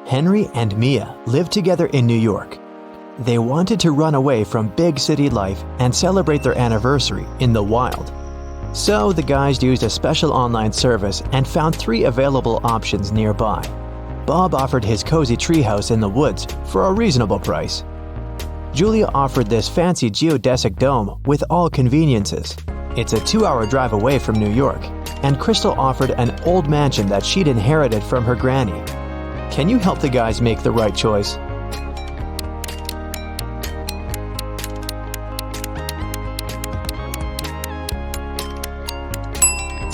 Henry and Mia lived together in New York. They wanted to run away from big city life and celebrate their anniversary in the wild. So the guys used a special online service and found 3 available options nearby. Bob offered his cozy treehouse in the woods for a reasonable price. Julia offered this fancy geodesic dome with all conveniences. It's a 2-hour drive away from New York, and Crystal offered an old mansion that she'd inherited from her granny. Can you help the guys make the right choice?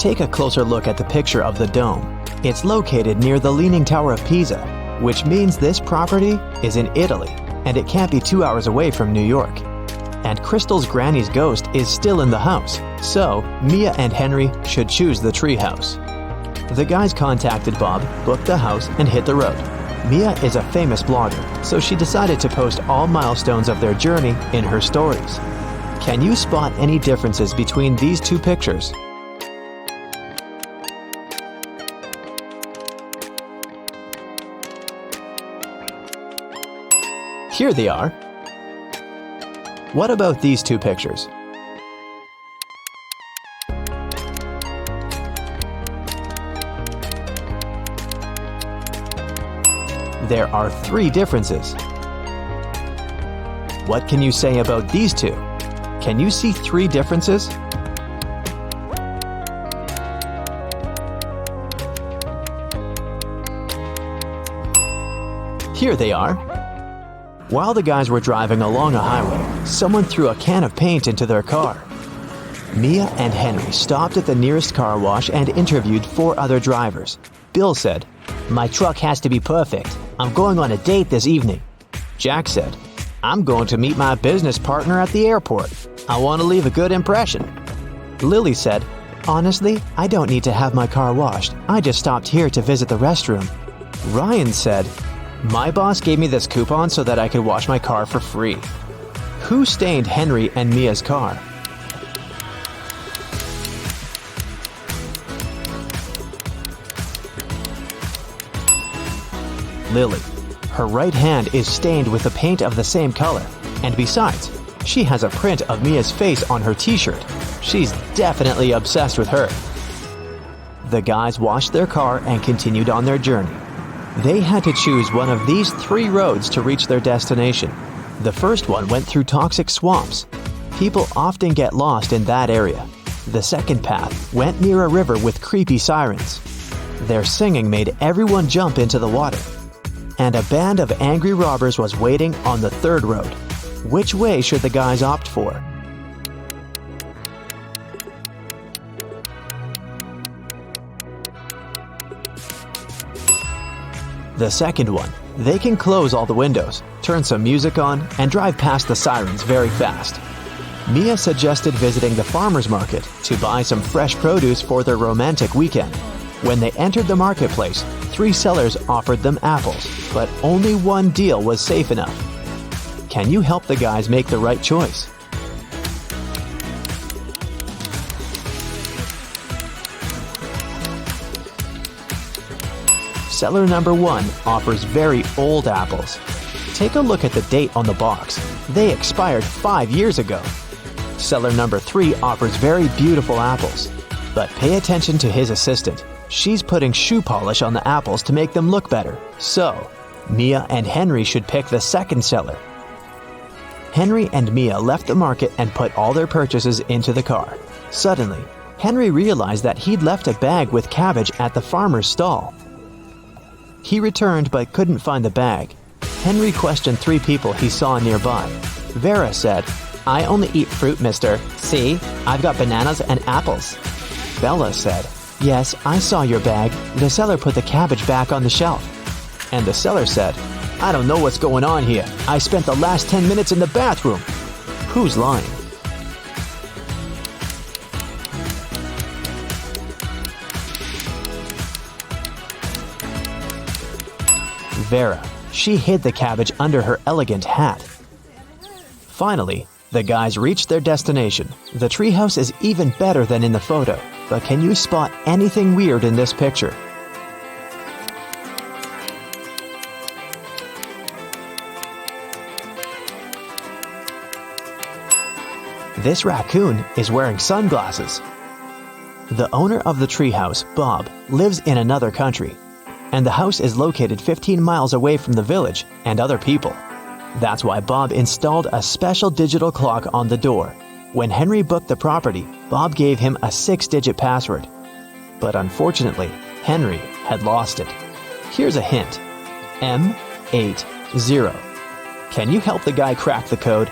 Take a closer look at the picture of the dome. It's located near the Leaning Tower of Pisa, which means this property is in Italy, and it can't be 2 hours away from New York. And Crystal's granny's ghost is still in the house, so Mia and Henry should choose the treehouse. The guys contacted Bob, booked the house, and hit the road. Mia is a famous blogger, so she decided to post all milestones of their journey in her stories. Can you spot any differences between these 2 pictures? Here they are. What about these 2 pictures? There are 3 differences. What can you say about these 2? Can you see 3 differences? Here they are. While the guys were driving along a highway, someone threw a can of paint into their car. Mia and Henry stopped at the nearest car wash and interviewed 4 other drivers. Bill said, "My truck has to be perfect. I'm going on a date this evening." Jack said, "I'm going to meet my business partner at the airport. I want to leave a good impression." Lily said, "Honestly, I don't need to have my car washed. I just stopped here to visit the restroom." Ryan said, "My boss gave me this coupon so that I could wash my car for free." Who stained Henry and Mia's car? Lily. Her right hand is stained with the paint of the same color, and besides, she has a print of Mia's face on her t-shirt. She's definitely obsessed with her. The guys washed their car and continued on their journey. They had to choose one of these 3 roads to reach their destination. The first one went through toxic swamps. People often get lost in that area. The second path went near a river with creepy sirens. Their singing made everyone jump into the water. And a band of angry robbers was waiting on the third road. Which way should the guys opt for? The second one. They can close all the windows, turn some music on, and drive past the sirens very fast. Mia suggested visiting the farmer's market to buy some fresh produce for their romantic weekend. When they entered the marketplace, 3 sellers offered them apples, but only one deal was safe enough. Can you help the guys make the right choice? Seller number 1 offers very old apples. Take a look at the date on the box. They expired 5 years ago. Seller number 3 offers very beautiful apples. But pay attention to his assistant. She's putting shoe polish on the apples to make them look better. So, Mia and Henry should pick the second seller. Henry and Mia left the market and put all their purchases into the car. Suddenly, Henry realized that he'd left a bag with cabbage at the farmer's stall. He returned but couldn't find the bag. Henry questioned 3 people he saw nearby. Vera said, "I only eat fruit, mister. See, I've got bananas and apples." Bella said, "Yes, I saw your bag. The seller put the cabbage back on the shelf." And the seller said, "I don't know what's going on here. I spent the last 10 minutes in the bathroom." Who's lying? Vera. She hid the cabbage under her elegant hat. Finally, the guys reached their destination. The treehouse is even better than in the photo, but can you spot anything weird in this picture? This raccoon is wearing sunglasses. The owner of the treehouse, Bob, lives in another country, and the house is located 15 miles away from the village and other people. That's why Bob installed a special digital clock on the door. When Henry booked the property, Bob gave him a 6-digit password. But unfortunately, Henry had lost it. Here's a hint. M80. Can you help the guy crack the code?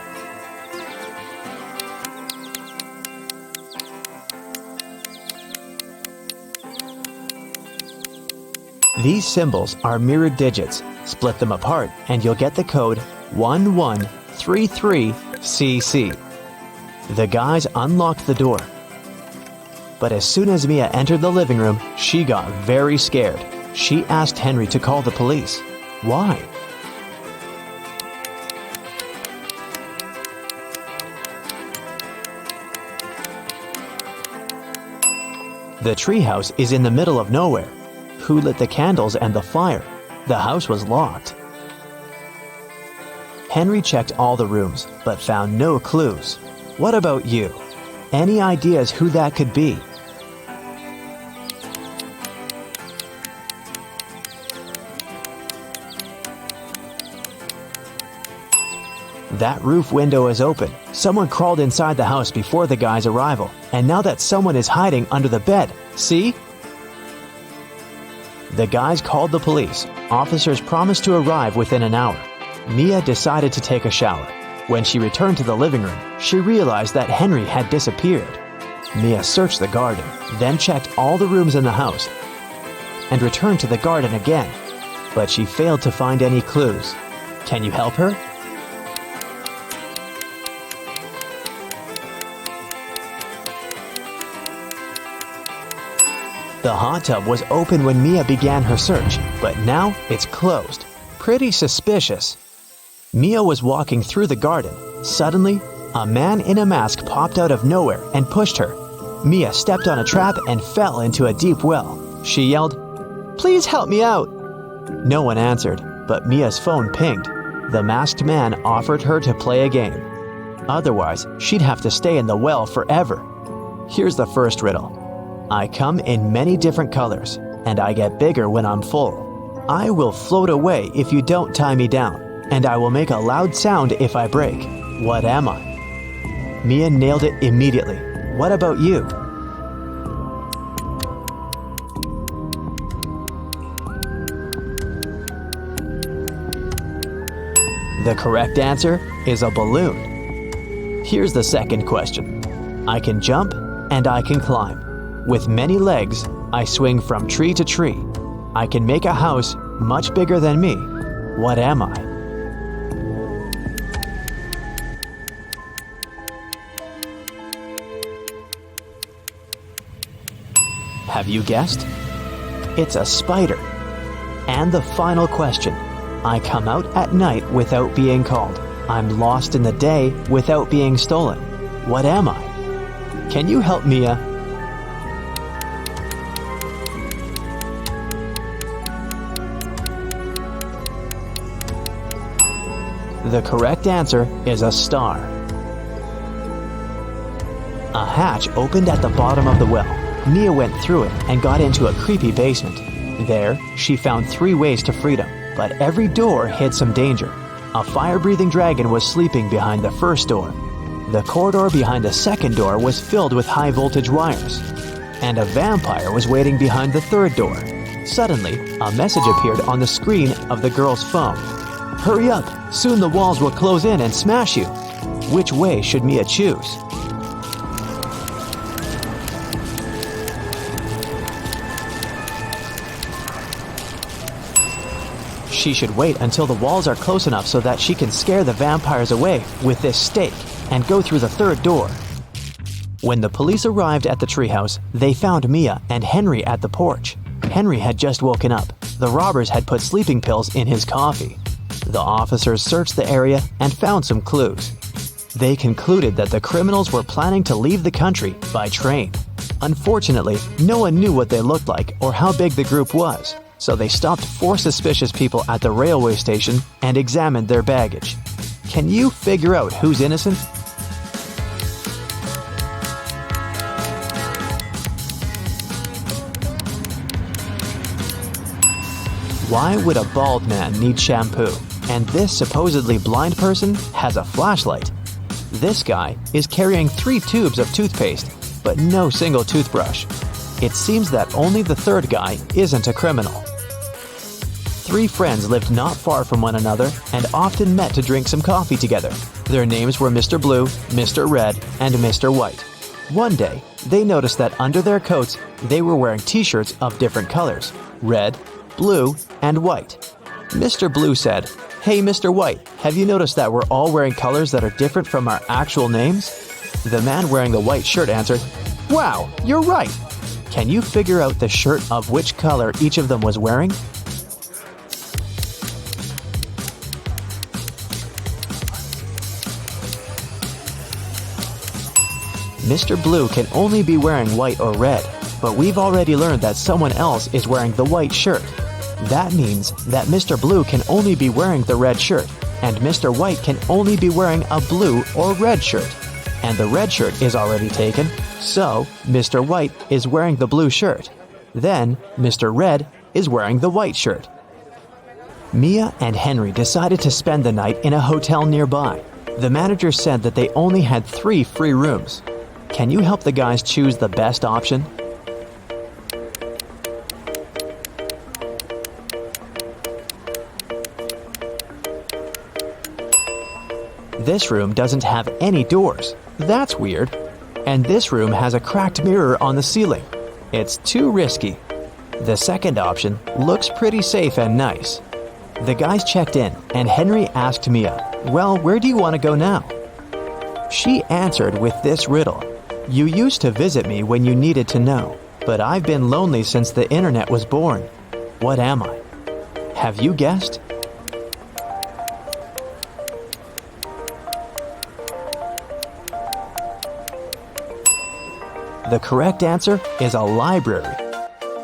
These symbols are mirrored digits. Split them apart and you'll get the code 1133CC. The guys unlocked the door. But as soon as Mia entered the living room, she got very scared. She asked Henry to call the police. Why? The treehouse is in the middle of nowhere. Who lit the candles and the fire? The house was locked. Henry checked all the rooms, but found no clues. What about you? Any ideas who that could be? That roof window is open. Someone crawled inside the house before the guy's arrival, and now that someone is hiding under the bed. See? The guys called the police. Officers promised to arrive within an hour. Mia decided to take a shower. When she returned to the living room, she realized that Henry had disappeared. Mia searched the garden, then checked all the rooms in the house, and returned to the garden again. But she failed to find any clues. Can you help her? The hot tub was open when Mia began her search, but now it's closed. Pretty suspicious. Mia was walking through the garden. Suddenly, a man in a mask popped out of nowhere and pushed her. Mia stepped on a trap and fell into a deep well. She yelled, "Please help me out!" No one answered, but Mia's phone pinged. The masked man offered her to play a game. Otherwise, she'd have to stay in the well forever. Here's the first riddle. I come in many different colors, and I get bigger when I'm full. I will float away if you don't tie me down, and I will make a loud sound if I break. What am I? Mia nailed it immediately. What about you? The correct answer is a balloon. Here's the second question. I can jump and I can climb. With many legs, I swing from tree to tree. I can make a house much bigger than me. What am I? Have you guessed? It's a spider. And the final question. I come out at night without being called. I'm lost in the day without being stolen. What am I? Can you help Mia? The correct answer is a star. A hatch opened at the bottom of the well. Mia went through it and got into a creepy basement. There, she found 3 ways to freedom, but every door hid some danger. A fire-breathing dragon was sleeping behind the first door. The corridor behind the second door was filled with high-voltage wires. And a vampire was waiting behind the third door. Suddenly, a message appeared on the screen of the girl's phone. Hurry up! Soon the walls will close in and smash you. Which way should Mia choose? She should wait until the walls are close enough so that she can scare the vampires away with this stake and go through the third door. When the police arrived at the treehouse, they found Mia and Henry at the porch. Henry had just woken up. The robbers had put sleeping pills in his coffee. The officers searched the area and found some clues. They concluded that the criminals were planning to leave the country by train. Unfortunately, no one knew what they looked like or how big the group was, so they stopped 4 suspicious people at the railway station and examined their baggage. Can you figure out who's innocent? Why would a bald man need shampoo? And this supposedly blind person has a flashlight. This guy is carrying 3 tubes of toothpaste, but no single toothbrush. It seems that only the third guy isn't a criminal. 3 friends lived not far from one another and often met to drink some coffee together. Their names were Mr. Blue, Mr. Red, and Mr. White. One day, they noticed that under their coats, they were wearing t-shirts of different colors: red, blue, and white. Mr. Blue said, "Hey, Mr. White, have you noticed that we're all wearing colors that are different from our actual names?" The man wearing the white shirt answered, "Wow, you're right. Can you figure out the shirt of which color each of them was wearing?" Mr. Blue can only be wearing white or red, but we've already learned that someone else is wearing the white shirt. That means that Mr. Blue can only be wearing the red shirt, and Mr. White can only be wearing a blue or red shirt. And the red shirt is already taken, so Mr. White is wearing the blue shirt. Then Mr. Red is wearing the white shirt. Mia and Henry decided to spend the night in a hotel nearby. The manager said that they only had 3 free rooms. Can you help the guys choose the best option? This room doesn't have any doors. That's weird. And this room has a cracked mirror on the ceiling. It's too risky. The second option looks pretty safe and nice. The guys checked in, and Henry asked Mia, "Well, where do you want to go now?" She answered with this riddle: "You used to visit me when you needed to know, but I've been lonely since the internet was born. What am I?" Have you guessed? The correct answer is a library.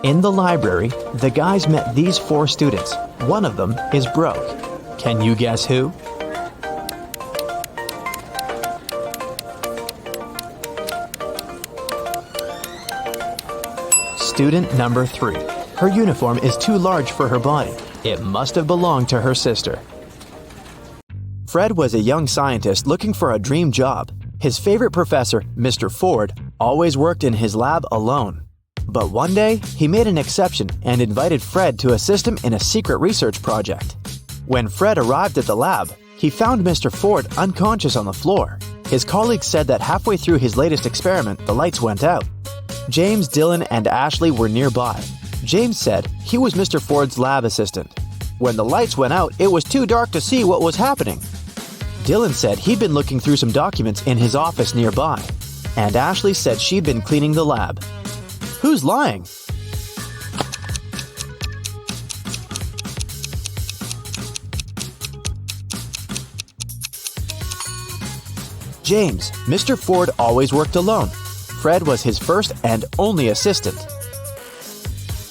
In the library, the guys met these 4 students. One of them is broke. Can you guess who? Student number 3. Her uniform is too large for her body. It must have belonged to her sister. Fred was a young scientist looking for a dream job. His favorite professor, Mr. Ford, always worked in his lab alone. But one day, he made an exception and invited Fred to assist him in a secret research project. When Fred arrived at the lab, he found Mr. Ford unconscious on the floor. His colleagues said that halfway through his latest experiment, the lights went out. James, Dylan, and Ashley were nearby. James said he was Mr. Ford's lab assistant. When the lights went out, it was too dark to see what was happening. Dylan said he'd been looking through some documents in his office nearby. And Ashley said she'd been cleaning the lab. Who's lying? James, Mr. Ford always worked alone. Fred was his first and only assistant.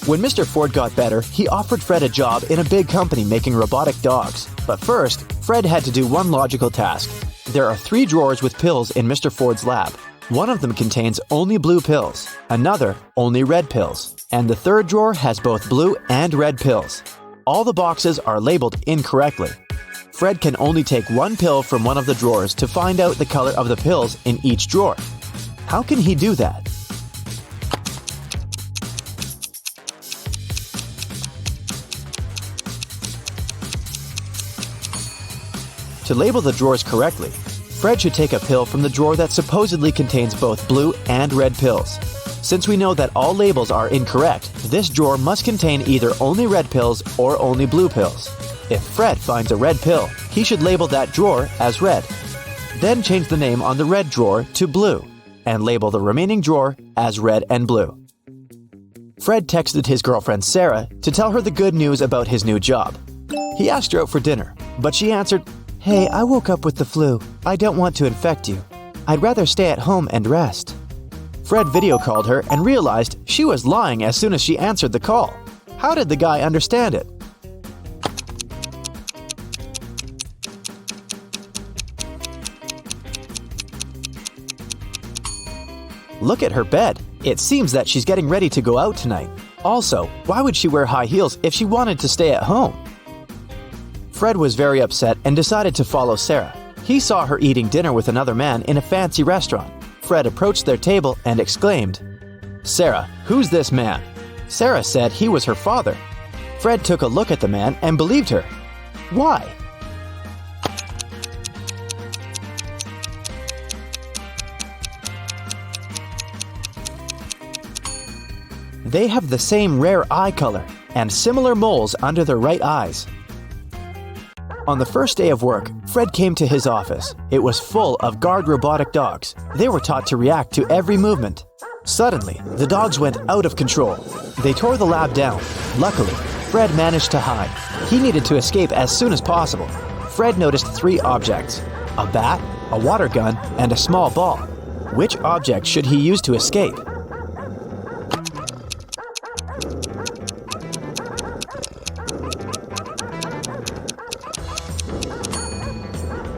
When Mr. Ford got better, he offered Fred a job in a big company making robotic dogs. But first, Fred had to do one logical task. There are 3 drawers with pills in Mr. Ford's lab. One of them contains only blue pills, another only red pills, and the third drawer has both blue and red pills. All the boxes are labeled incorrectly. Fred can only take 1 pill from one of the drawers to find out the color of the pills in each drawer. How can he do that? To label the drawers correctly, Fred should take a pill from the drawer that supposedly contains both blue and red pills. Since we know that all labels are incorrect, this drawer must contain either only red pills or only blue pills. If Fred finds a red pill, he should label that drawer as red. Then change the name on the red drawer to blue, and label the remaining drawer as red and blue. Fred texted his girlfriend Sarah to tell her the good news about his new job. He asked her out for dinner, but she answered, "Hey, I woke up with the flu. I don't want to infect you. I'd rather stay at home and rest." Fred video called her and realized she was lying as soon as she answered the call. How did the guy understand it? Look at her bed. It seems that she's getting ready to go out tonight. Also, why would she wear high heels if she wanted to stay at home? Fred was very upset and decided to follow Sarah. He saw her eating dinner with another man in a fancy restaurant. Fred approached their table and exclaimed, "Sarah, who's this man?" Sarah said he was her father. Fred took a look at the man and believed her. Why? They have the same rare eye color and similar moles under their right eyes. On the first day of work, Fred came to his office. It was full of guard robotic dogs. They were taught to react to every movement. Suddenly, the dogs went out of control. They tore the lab down. Luckily, Fred managed to hide. He needed to escape as soon as possible. Fred noticed 3 objects: a bat, a water gun, and a small ball. Which object should he use to escape?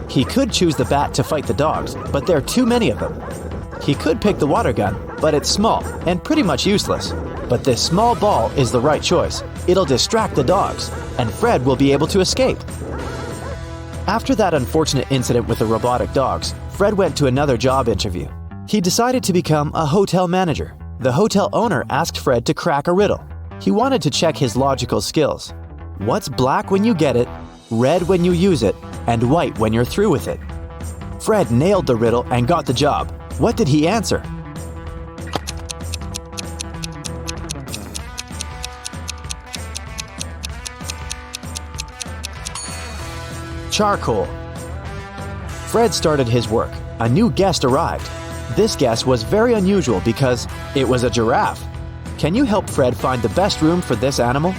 He could choose the bat to fight the dogs, but there are too many of them. He could pick the water gun, but it's small and pretty much useless. But this small ball is the right choice. It'll distract the dogs, and Fred will be able to escape. After that unfortunate incident with the robotic dogs, Fred went to another job interview. He decided to become a hotel manager. The hotel owner asked Fred to crack a riddle. He wanted to check his logical skills. What's black when you get it, red when you use it, and white when you're through with it? Fred nailed the riddle and got the job. What did he answer? Charcoal. Fred started his work. A new guest arrived. This guest was very unusual because it was a giraffe. Can you help Fred find the best room for this animal?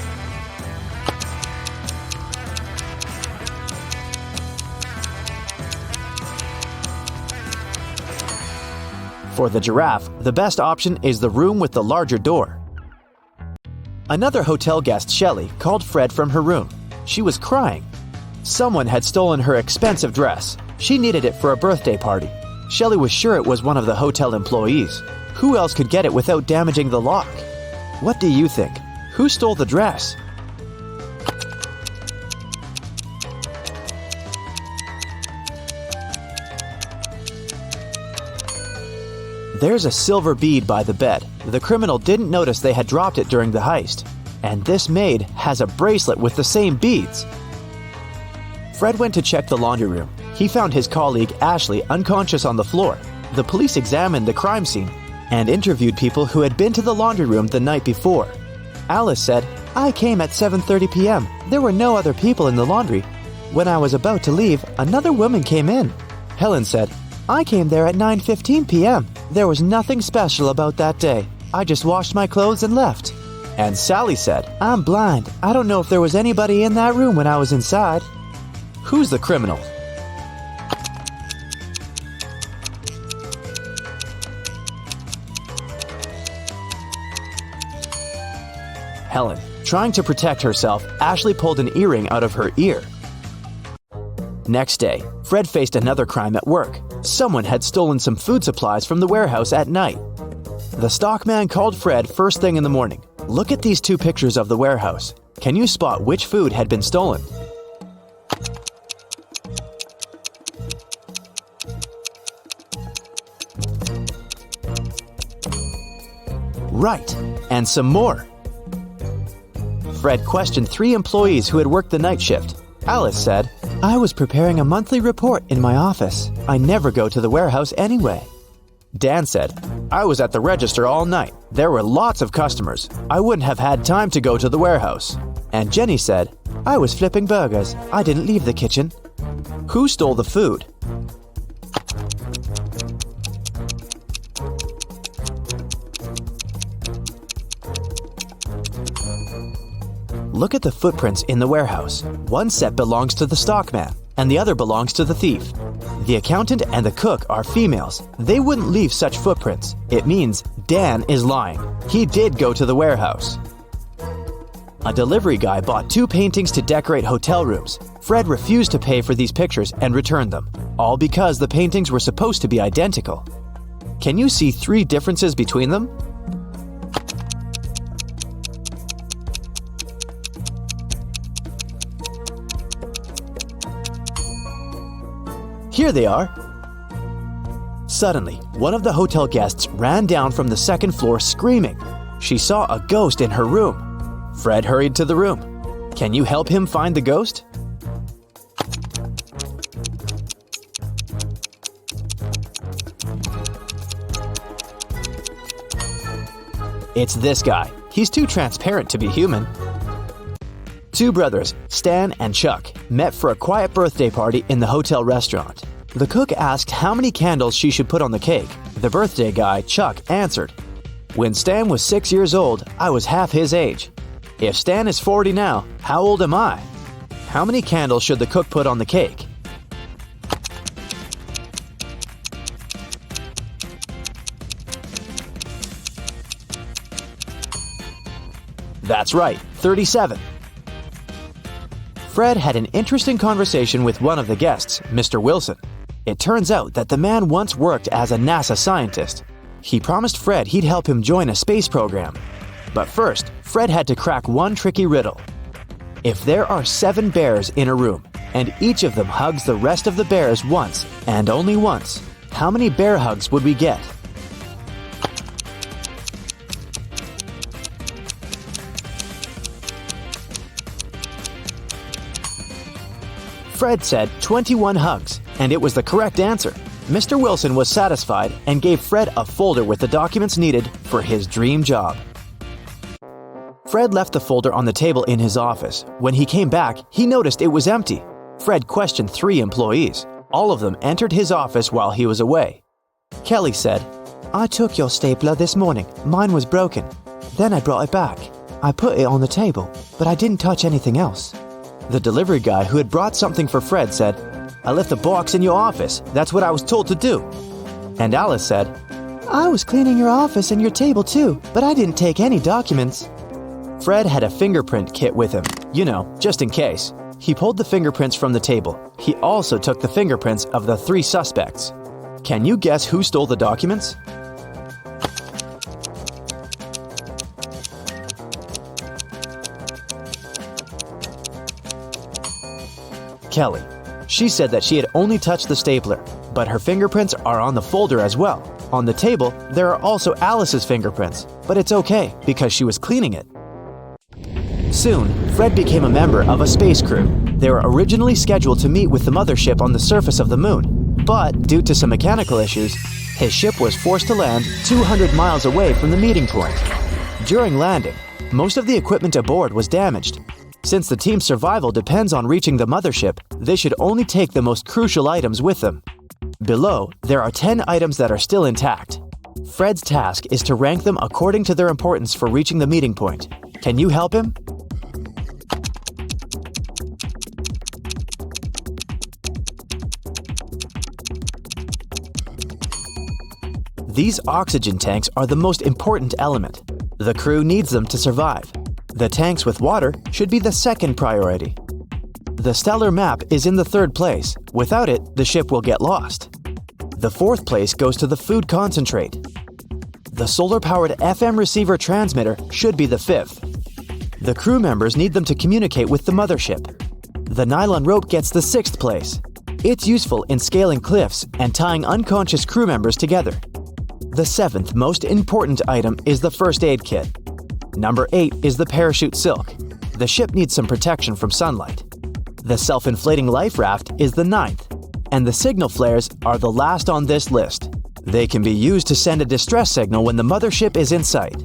For the giraffe, the best option is the room with the larger door. Another hotel guest, Shelley, called Fred from her room. She was crying. Someone had stolen her expensive dress. She needed it for a birthday party. Shelley was sure it was one of the hotel employees. Who else could get it without damaging the lock? What do you think? Who stole the dress? There's a silver bead by the bed. The criminal didn't notice they had dropped it during the heist. And this maid has a bracelet with the same beads. Fred went to check the laundry room. He found his colleague Ashley unconscious on the floor. The police examined the crime scene and interviewed people who had been to the laundry room the night before. Alice said, "I came at 7:30 p.m. There were no other people in the laundry. When I was about to leave, another woman came in." Helen said, "I came there at 9:15 p.m. There was nothing special about that day. I just washed my clothes and left." And Sally said, "I'm blind. I don't know if there was anybody in that room when I was inside." Who's the criminal? Helen. Trying to protect herself, Ashley pulled an earring out of her ear. Next day, Fred faced another crime at work. Someone had stolen some food supplies from the warehouse at night. The stockman called Fred first thing in the morning. Look at these 2 pictures of the warehouse. Can you spot which food had been stolen? Right, and some more. Fred questioned 3 employees who had worked the night shift. Alice said, "I was preparing a monthly report in my office. I never go to the warehouse anyway." Dan said, "I was at the register all night. There were lots of customers. I wouldn't have had time to go to the warehouse." And Jenny said, "I was flipping burgers. I didn't leave the kitchen." Who stole the food? Look at the footprints in the warehouse. One set belongs to the stockman, and the other belongs to the thief. The accountant and the cook are females. They wouldn't leave such footprints. It means Dan is lying. He did go to the warehouse. A delivery guy bought 2 paintings to decorate hotel rooms. Fred refused to pay for these pictures and returned them, all because the paintings were supposed to be identical. Can you see 3 differences between them? Here they are. Suddenly, one of the hotel guests ran down from the second floor screaming. She saw a ghost in her room. Fred hurried to the room. Can you help him find the ghost? It's this guy. He's too transparent to be human. Two brothers, Stan and Chuck, met for a quiet birthday party in the hotel restaurant. The cook asked how many candles she should put on the cake. The birthday guy, Chuck, answered, "When Stan was 6 years old, I was half his age. If Stan is 40 now, how old am I? How many candles should the cook put on the cake?" That's right, 37. Fred had an interesting conversation with one of the guests, Mr. Wilson. It turns out that the man once worked as a NASA scientist. He promised Fred he'd help him join a space program. But first, Fred had to crack one tricky riddle. If there are 7 bears in a room, and each of them hugs the rest of the bears once, and only once, how many bear hugs would we get? Fred said 21 hugs, and it was the correct answer. Mr. Wilson was satisfied and gave Fred a folder with the documents needed for his dream job. Fred left the folder on the table in his office. When he came back, he noticed it was empty. Fred questioned 3 employees. All of them entered his office while he was away. Kelly said, "I took your stapler this morning. Mine was broken. Then I brought it back. I put it on the table, but I didn't touch anything else." The delivery guy who had brought something for Fred said, "I left the box in your office. That's what I was told to do." And Alice said, "I was cleaning your office and your table too, but I didn't take any documents." Fred had a fingerprint kit with him, just in case. He pulled the fingerprints from the table. He also took the fingerprints of the 3 suspects. Can you guess who stole the documents? Kelly. She said that she had only touched the stapler, but her fingerprints are on the folder as well. On the table, there are also Alice's fingerprints, but it's okay because she was cleaning it. Soon, Fred became a member of a space crew. They were originally scheduled to meet with the mothership on the surface of the moon, but due to some mechanical issues, his ship was forced to land 200 miles away from the meeting point. During landing, most of the equipment aboard was damaged. Since the team's survival depends on reaching the mothership, they should only take the most crucial items with them. Below, there are 10 items that are still intact. Fred's task is to rank them according to their importance for reaching the meeting point. Can you help him? These oxygen tanks are the most important element. The crew needs them to survive. The tanks with water should be the second priority. The stellar map is in the 3rd place. Without it, the ship will get lost. The 4th place goes to the food concentrate. The solar-powered FM receiver transmitter should be the 5th. The crew members need them to communicate with the mothership. The nylon rope gets the 6th place. It's useful in scaling cliffs and tying unconscious crew members together. The 7th most important item is the first aid kit. Number 8 is the parachute silk. The ship needs some protection from sunlight. The self-inflating life raft is the 9th, and the signal flares are the last on this list. They can be used to send a distress signal when the mothership is in sight.